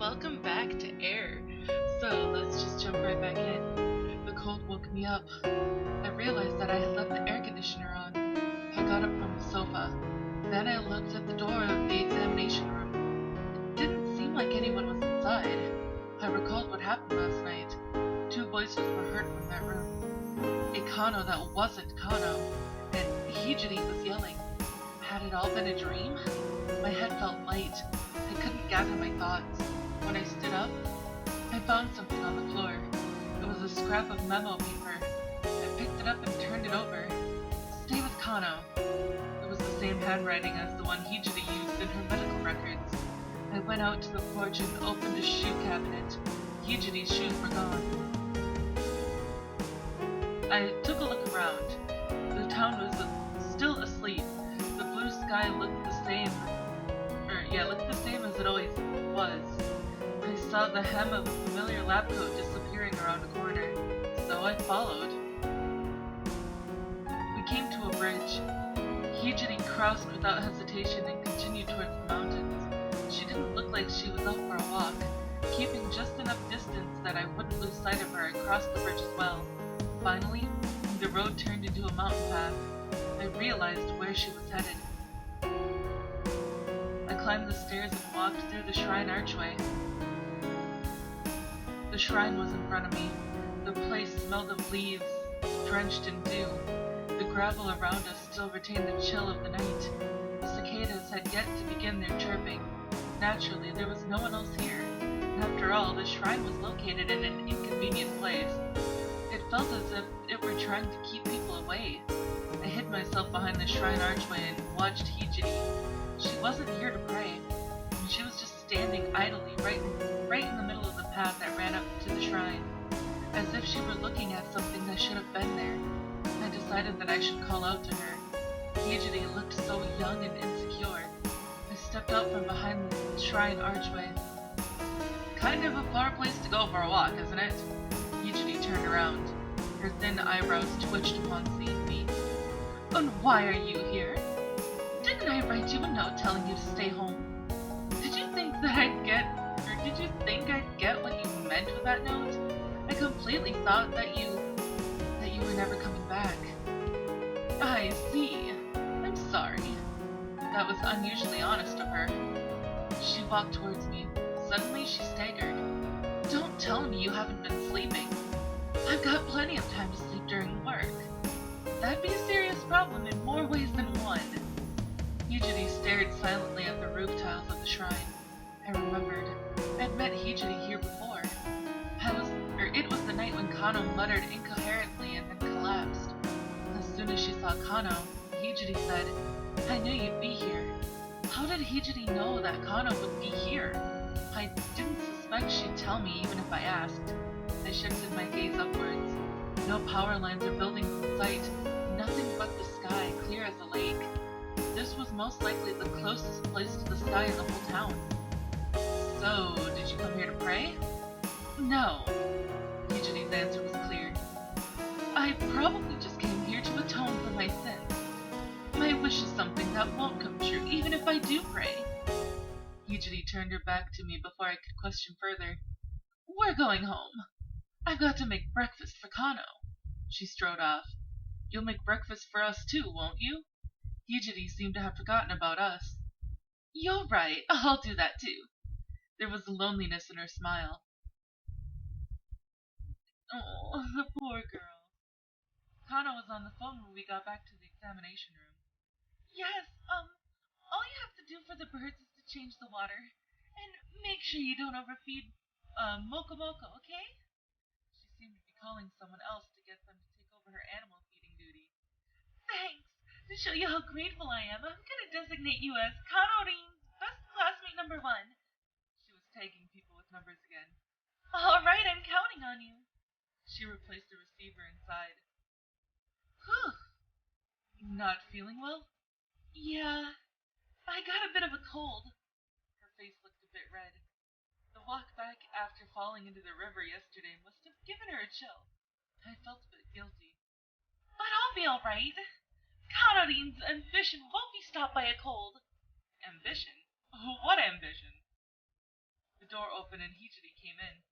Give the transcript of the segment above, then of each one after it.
Welcome back to Air. So let's just jump right back in. The cold woke me up. I realized that I had left the air conditioner on. I got up from the sofa. Then I looked at the door of the examination room. It didn't seem like anyone was inside. I recalled what happened last night. Two voices were heard from that room. A Kano that wasn't Kano, and Hijiri was yelling. Had it all been a dream? My head felt light. I couldn't gather my thoughts. When I stood up, I found something on the floor. It was a scrap of memo paper. I picked it up and turned it over. Stay with Kano. It was the same handwriting as the one Hijiri used in her medical records. I went out to the porch and opened a shoe cabinet. Hijiri's shoes were gone. I took a look around. The town was still asleep. The blue sky looked the same. Looked the same as it always was. I saw the hem of a familiar lab coat disappearing around a corner, so I followed. We came to a bridge. Hijiri crossed without hesitation and continued towards the mountains. She didn't look like she was out for a walk, keeping just enough distance that I wouldn't lose sight of her across the bridge as well. Finally, the road turned into a mountain path. I realized where she was headed. I climbed the stairs and walked through the shrine archway. The shrine was in front of me. The place smelled of leaves, drenched in dew. The gravel around us still retained the chill of the night. The cicadas had yet to begin their chirping. Naturally, there was no one else here. After all, the shrine was located in an inconvenient place. It felt as if it were trying to keep people away. I hid myself behind the shrine archway and watched Hijiri. She wasn't here to pray. She was just standing idly right in the middle of the path that ran up to the shrine, as if she were looking at something that should have been there. I decided that I should call out to her. Hijiri looked so young and insecure. I stepped out from behind the shrine archway. Kind of a far place to go for a walk, isn't it? Hijiri turned around. Her thin eyebrows twitched upon seeing me. And why are you here? Didn't I write you a note telling you to stay home? Did you think I'd get what you meant with that note? I completely thought that you were never coming back. I see. I'm sorry. That was unusually honest of her. She walked towards me. Suddenly she staggered. Don't tell me you haven't been sleeping. I've got plenty of time to sleep during work. That'd be a serious problem in more ways than one. Hijiri stared silently at the roof tiles of the shrine. I remembered. I'd met Hijiri here before. It was the night when Kano muttered incoherently and then collapsed. As soon as she saw Kano, Hijiri said, I knew you'd be here. How did Hijiri know that Kano would be here? I didn't suspect she'd tell me even if I asked. I shifted my gaze upwards. No power lines or buildings in sight. Nothing but the sky, clear as a lake. This was most likely the closest place to the sky in the whole town. So, did you come here to pray? No. Hijiri's answer was clear. I probably just came here to atone for my sins. My wish is something that won't come true even if I do pray. Hijiri turned her back to me before I could question further. We're going home. I've got to make breakfast for Kano. She strode off. You'll make breakfast for us too, won't you? Hijiri seemed to have forgotten about us. You're right, I'll do that too. There was loneliness in her smile. Oh, the poor girl. Kano was on the phone when we got back to the examination room. Yes, all you have to do for the birds is to change the water. And make sure you don't overfeed, Moko Moko, okay? She seemed to be calling someone else to get them to take over her animal feeding duty. Thanks! To show you how grateful I am, I'm gonna designate you as Kano'S best classmate number 1. She was tagging people with numbers again. Alright, I'm counting on you. She replaced the receiver and sighed. Whew. Not feeling well? Yeah, I got a bit of a cold. Her face looked a bit red. The walk back after falling into the river yesterday must have given her a chill. I felt a bit guilty. But I'll be alright. Conradin's ambition won't be stopped by a cold. Ambition? What ambition? The door opened and Hijiri came in.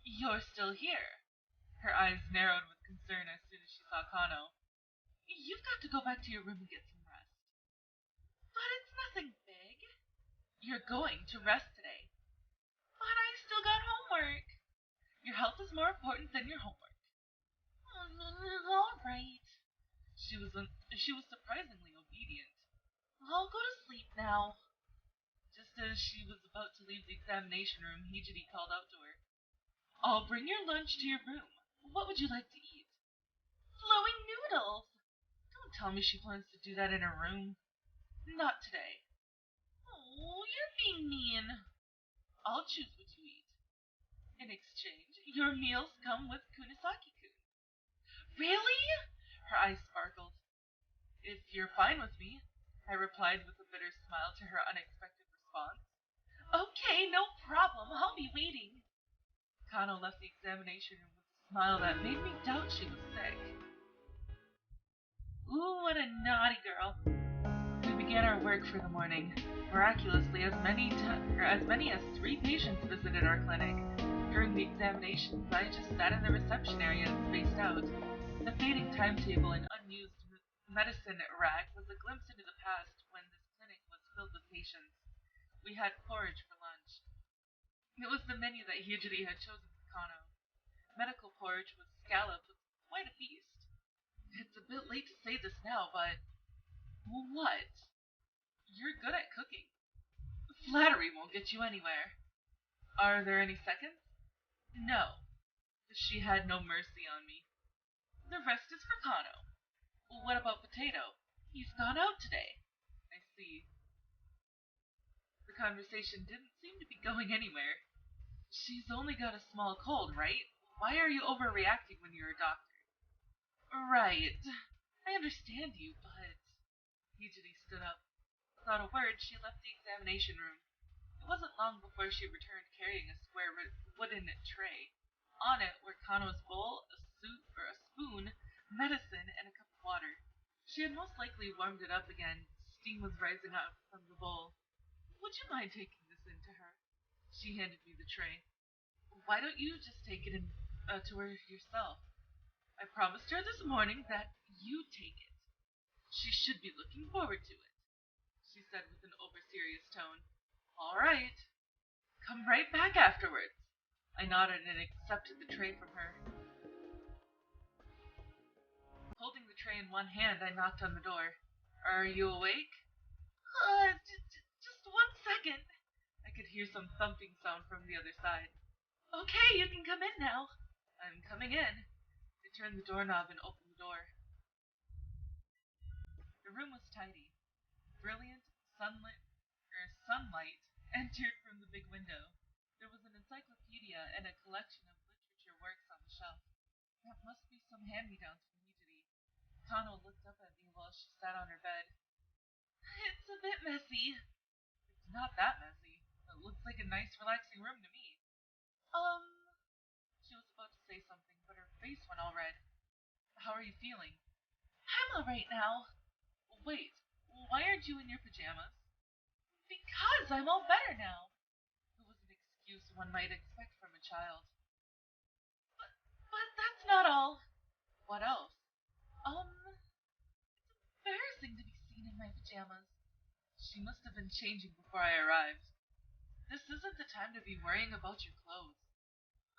You're still here. Her eyes narrowed with concern as soon as she saw Kano. You've got to go back to your room and get some rest. But it's nothing big. You're going to rest today. But I still got homework. Your health is more important than your homework. All right. She was surprisingly obedient. I'll go to sleep now. Just as she was about to leave the examination room, Hijiri called out to her. I'll bring your lunch to your room. What would you like to eat? Flowing noodles. Don't tell me she plans to do that in her room. Not today. Oh, you're being mean. I'll choose what you eat. In exchange, your meals come with Kunisaki-kun. Really? Her eyes sparkled. If you're fine with me, I replied with a bitter smile to her unexpected response. Okay, no problem. I'll be waiting. Kano left the examination room with a smile that made me doubt she was sick. Ooh, what a naughty girl. We began our work for the morning. Miraculously, as many as 3 patients visited our clinic. During the examinations, I just sat in the reception area and spaced out. The fading timetable and unused medicine rack was a glimpse into the past when this clinic was filled with patients. We had porridge for lunch. It was the menu that Hijiri had chosen for Kano. Medical porridge with scallop was quite a feast. It's a bit late to say this now, but... What? You're good at cooking. Flattery won't get you anywhere. Are there any seconds? No. She had no mercy on me. The rest is for Kano. What about Potato? He's gone out today. I see. The conversation didn't seem to be going anywhere. She's only got a small cold, right? Why are you overreacting when you're a doctor? Right. I understand you, but... Hijiri stood up. Without a word, she left the examination room. It wasn't long before she returned carrying a square wooden tray. On it were Kano's bowl, a spoon, medicine, and a cup of water. She had most likely warmed it up again. Steam was rising up from the bowl. Would you mind taking this in to her? She handed me the tray. Why don't you just take it to her yourself? I promised her this morning that you'd take it. She should be looking forward to it, she said with an over-serious tone. All right. Come right back afterwards. I nodded and accepted the tray from her. Holding the tray in one hand, I knocked on the door. Are you awake? Just 1 second. I could hear some thumping sound from the other side. Okay, you can come in now. I'm coming in. I turned the doorknob and opened the door. The room was tidy. Brilliant sunlight entered from the big window. There was an encyclopedia and a collection of literature works on the shelf. That must be some hand-me-downs from Hijiri. Kano looked up at me while she sat on her bed. It's a bit messy. It's not that messy. It looks like a nice, relaxing room to me. She was about to say something, but her face went all red. How are you feeling? I'm all right now. Wait, why aren't you in your pajamas? Because I'm all better now. It was an excuse one might expect from a child. But that's not all. What else? It's embarrassing to be seen in my pajamas. She must have been changing before I arrived. This isn't the time to be worrying about your clothes.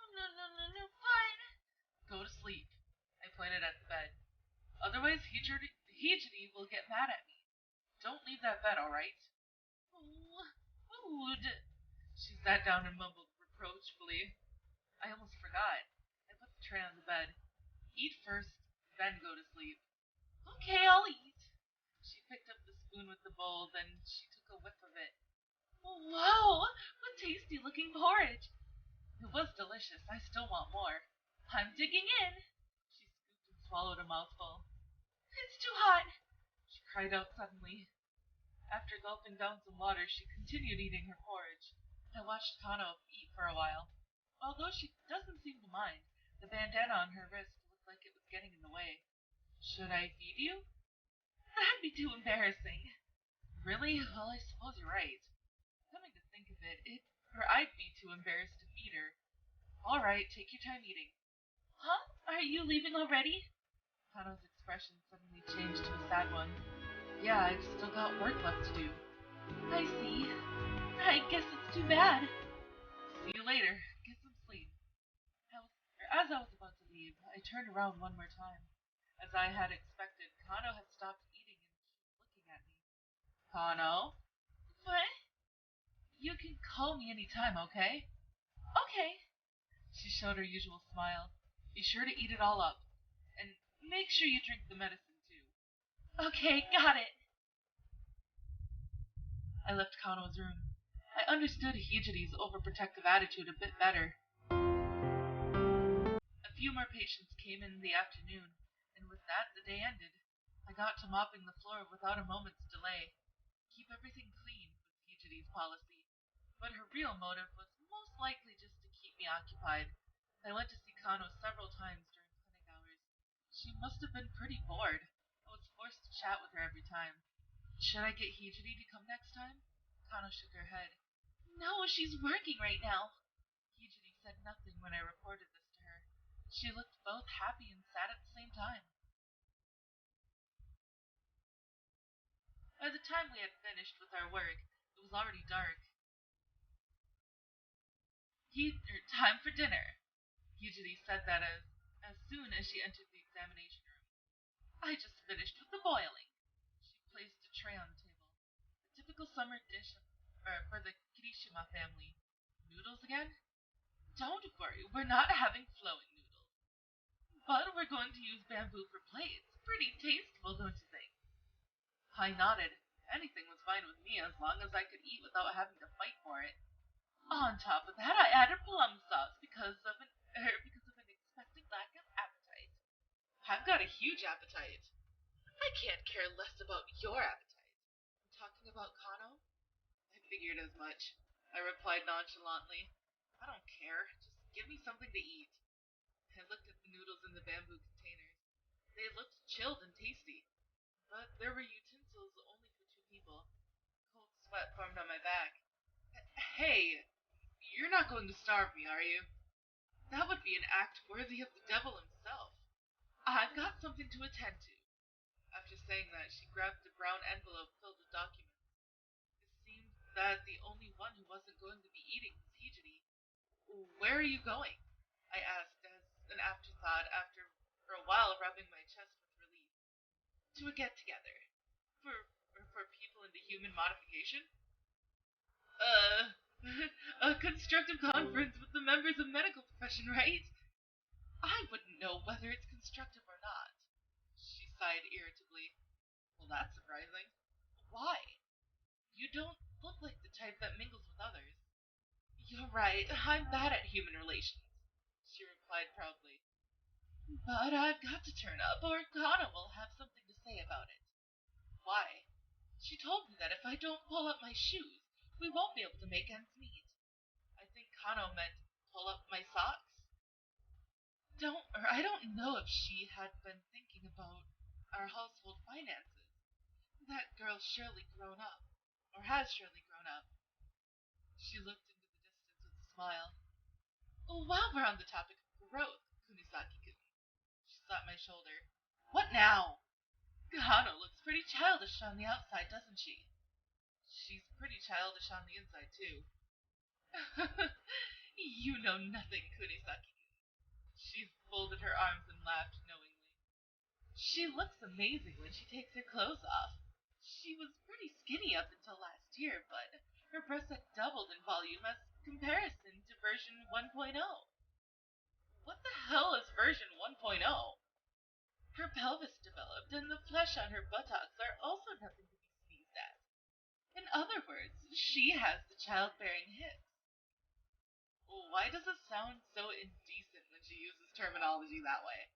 No, fine. Go to sleep. I pointed at the bed. Otherwise, Hijiri will get mad at me. Don't leave that bed, all right? Oh, food. She sat down and mumbled reproachfully. I almost forgot. I put the tray on the bed. Eat first, then go to sleep. Okay, I'll eat. She picked up the spoon with the bowl, then she took a whiff of it. Wow, what tasty looking porridge. It was delicious. I still want more. I'm digging in. She scooped and swallowed a mouthful. It's too hot, she cried out suddenly. After gulping down some water, she continued eating her porridge. I watched Kano eat for a while. Although she doesn't seem to mind, the bandana on her wrist looked like it was getting in the way. Should I feed you? That'd be too embarrassing. Really? Well, I suppose you're right. Coming to think of it, I'd be too too embarrassed to feed her. All right, take your time eating. Huh? Are you leaving already? Kano's expression suddenly changed to a sad one. Yeah, I've still got work left to do. I see. I guess it's too bad. See you later. Get some sleep. As I was about to leave, I turned around one more time. As I had expected, Kano had stopped eating and she was looking at me. Kano? What? You can call me any time, okay? Okay. She showed her usual smile. Be sure to eat it all up. And make sure you drink the medicine, too. Okay, got it. I left Kano's room. I understood Hijiri's overprotective attitude a bit better. A few more patients came in the afternoon, and with that the day ended. I got to mopping the floor without a moment's delay. Keep everything clean was Hijiri's policy, but her real motive was most likely just to keep me occupied. I went to see Kano several times during clinic hours. She must have been pretty bored. I was forced to chat with her every time. Should I get Hijiri to come next time? Kano shook her head. No, she's working right now. Hijiri said nothing when I reported this to her. She looked both happy and sad at the same time. By the time we had finished with our work, it was already dark. Time for dinner. Hijiri said that as soon as she entered the examination room. I just finished with the boiling. She placed a tray on the table. A typical summer dish for the Kirishima family. Noodles again? Don't worry, we're not having flowing noodles. But we're going to use bamboo for plates. Pretty tasteful, don't you think? I nodded. Anything was fine with me as long as I could eat without having to fight for it. On top of that, I added plum sauce because of an expected lack of appetite. I've got a huge appetite. I can't care less about your appetite. I'm talking about Kano? I figured as much. I replied nonchalantly. I don't care. Just give me something to eat. I looked at the noodles in the bamboo containers. They looked chilled and tasty, but there were utensils only for two people. Cold sweat formed on my back. Hey, you're not going to starve me, are you? That would be an act worthy of the devil himself. I've got something to attend to. After saying that, she grabbed the brown envelope filled with documents. It seemed that the only one who wasn't going to be eating was Hijiri. Where are you going? I asked as an afterthought after for a while rubbing my chest with relief. To a get-together. For, for people into human modification? Uh, a constructive conference with the members of medical profession, right? I wouldn't know whether it's constructive or not. She sighed irritably. Well, that's surprising. Why? You don't look like the type that mingles with others. You're right, I'm bad at human relations, she replied proudly. But I've got to turn up, or Kana will have something to say about it. Why? She told me that if I don't pull up my shoes, we won't be able to make ends meet. I think Kano meant pull up my socks. I don't know if she had been thinking about our household finances. That girl's surely grown up, or has surely grown up. She looked into the distance with a smile. Oh, while we're on the topic of growth, Kunisaki-kun, she slapped my shoulder. What now? Kano looks pretty childish on the outside, doesn't she? She's pretty childish on the inside, too. You know nothing, Kunisaki. She folded her arms and laughed knowingly. She looks amazing when she takes her clothes off. She was pretty skinny up until last year, but her breasts had doubled in volume as comparison to version 1.0. What the hell is version 1.0? Her pelvis developed, and the flesh on her buttocks are also nothing to be sneezed at. In other words, she has the childbearing hips. Why does it sound so indecent when she uses terminology that way?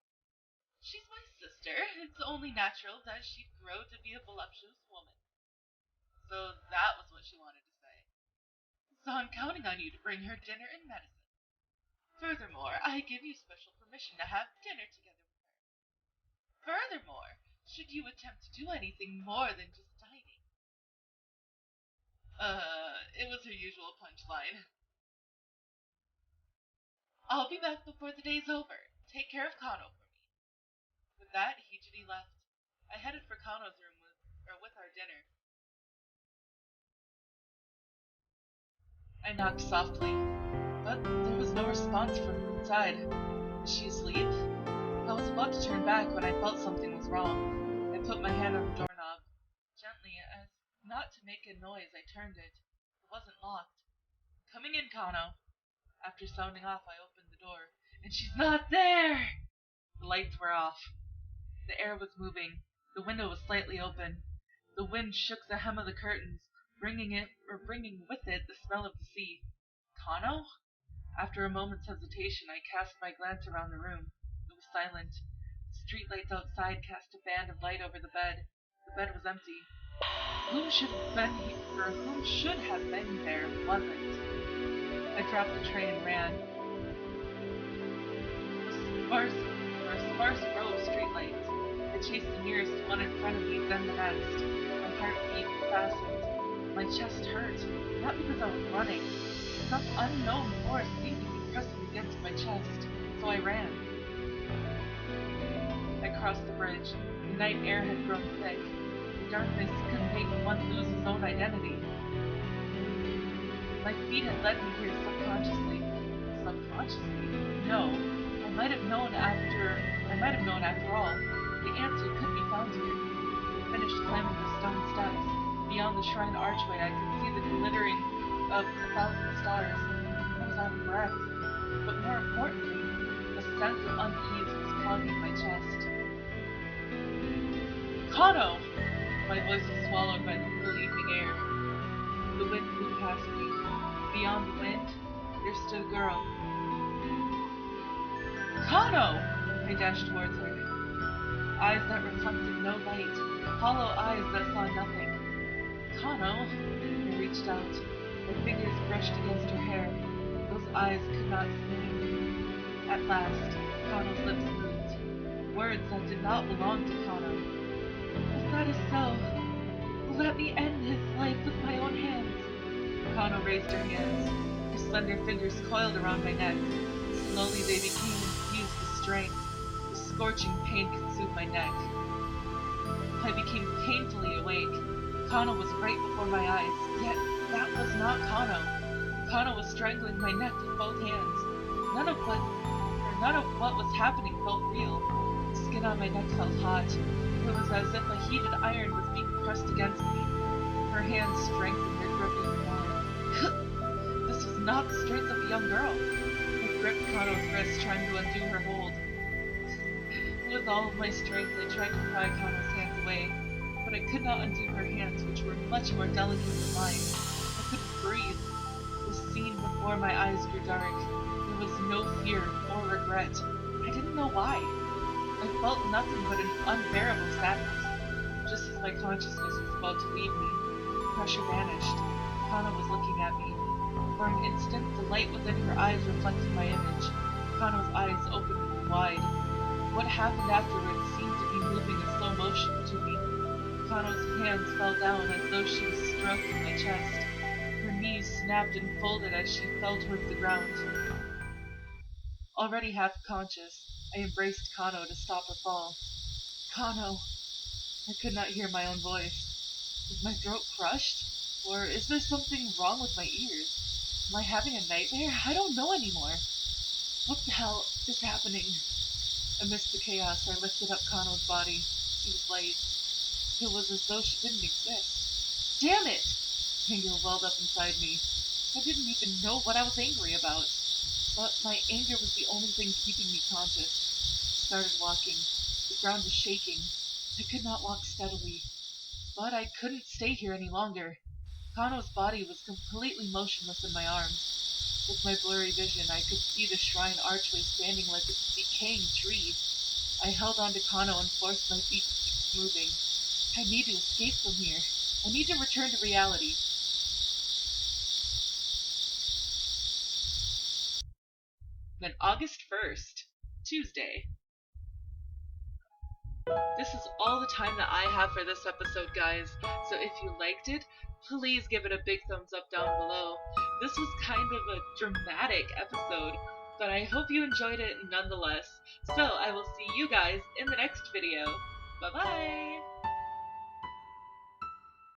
She's my sister. It's only natural that she'd grow to be a voluptuous woman. So that was what she wanted to say. So I'm counting on you to bring her dinner and medicine. Furthermore, I give you special permission to have dinner together with her. Furthermore, should you attempt to do anything more than just dining. It was her usual punchline. I'll be back before the day's over. Take care of Kano for me. With that, Hijiri left. I headed for Kano's room with our dinner. I knocked softly, but there was no response from inside. Was she asleep? I was about to turn back when I felt something was wrong. I put my hand on the doorknob. Gently, as not to make a noise, I turned it. It wasn't locked. Coming in, Kano. After sounding off, I opened the door. And she's not there! The lights were off. The air was moving. The window was slightly open. The wind shook the hem of the curtains, bringing with it the smell of the sea. Kano? After a moment's hesitation, I cast my glance around the room. It was silent. The streetlights outside cast a band of light over the bed. The bed was empty. Whom should have been there wasn't. I dropped the tray and ran. For a sparse row of streetlights. I chased the nearest one in front of me, then the next. My heart beat fastened. My chest hurt, not because I was running. Some unknown force seemed to be pressing against my chest, so I ran. I crossed the bridge. The night air had grown thick. The darkness could make one lose his own identity. My feet had led me here subconsciously. Subconsciously? No. I might have known after all. The answer could be found here. I finished climbing the stone steps. Beyond the shrine archway, I could see the glittering of 1,000 stars. I was out of breath. But more importantly, a sense of unease was clogging my chest. Kano! My voice was swallowed by the evening air. The wind blew past me. Beyond the wind, there stood a girl. Kano! I dashed towards her. Eyes that reflected no light, hollow eyes that saw nothing. Kano! I reached out. My fingers brushed against her hair. Those eyes could not see me. At last, Kano's lips moved. Words that did not belong to Kano. If that is so, let me end his life with my own hands. Kano raised her hands. Her slender fingers coiled around my neck. Slowly they became infused with strength. The scorching pain consumed my neck. I became painfully awake. Kano was right before my eyes, yet that was not Kano. Kano was strangling my neck with both hands. None of what was happening felt real. The skin on my neck felt hot. It was as if a heated iron was being pressed against me. Her hands strengthened their grip even more. This was not the strength of a young girl. I gripped Kano's wrist, trying to undo her hold. With all of my strength, I tried to pry Kano's hands away, but I could not undo her hands, which were much more delicate than mine. I couldn't breathe. The scene before my eyes grew dark. There was no fear or regret. I didn't know why. I felt nothing but an unbearable sadness. Just as my consciousness was about to leave me, the pressure vanished. Kano was looking at me. For an instant, the light within her eyes reflected my image. Kano's eyes opened wide. What happened afterwards seemed to be moving in slow motion to me. Kano's hands fell down as though she was stroking my chest. Her knees snapped and folded as she fell towards the ground. Already half conscious, I embraced Kano to stop her fall. Kano! I could not hear my own voice. Is my throat crushed? Or is there something wrong with my ears? Am I having a nightmare? I don't know anymore. What the hell is happening? Amidst the chaos, I lifted up Kano's body. She was light. It was as though she didn't exist. Damn it! Anger welled up inside me. I didn't even know what I was angry about. But my anger was the only thing keeping me conscious. I started walking. The ground was shaking. I could not walk steadily. But I couldn't stay here any longer. Kano's body was completely motionless in my arms. With my blurry vision, I could see the shrine archway standing like a decaying tree. I held on to Kano and forced my feet to keep moving. I need to escape from here. I need to return to reality. Then August 1st, Tuesday. This is all the time that I have for this episode, guys. So if you liked it, please give it a big thumbs up down below. This was kind of a dramatic episode. but I hope you enjoyed it nonetheless. So I will see you guys in the next video. Bye bye!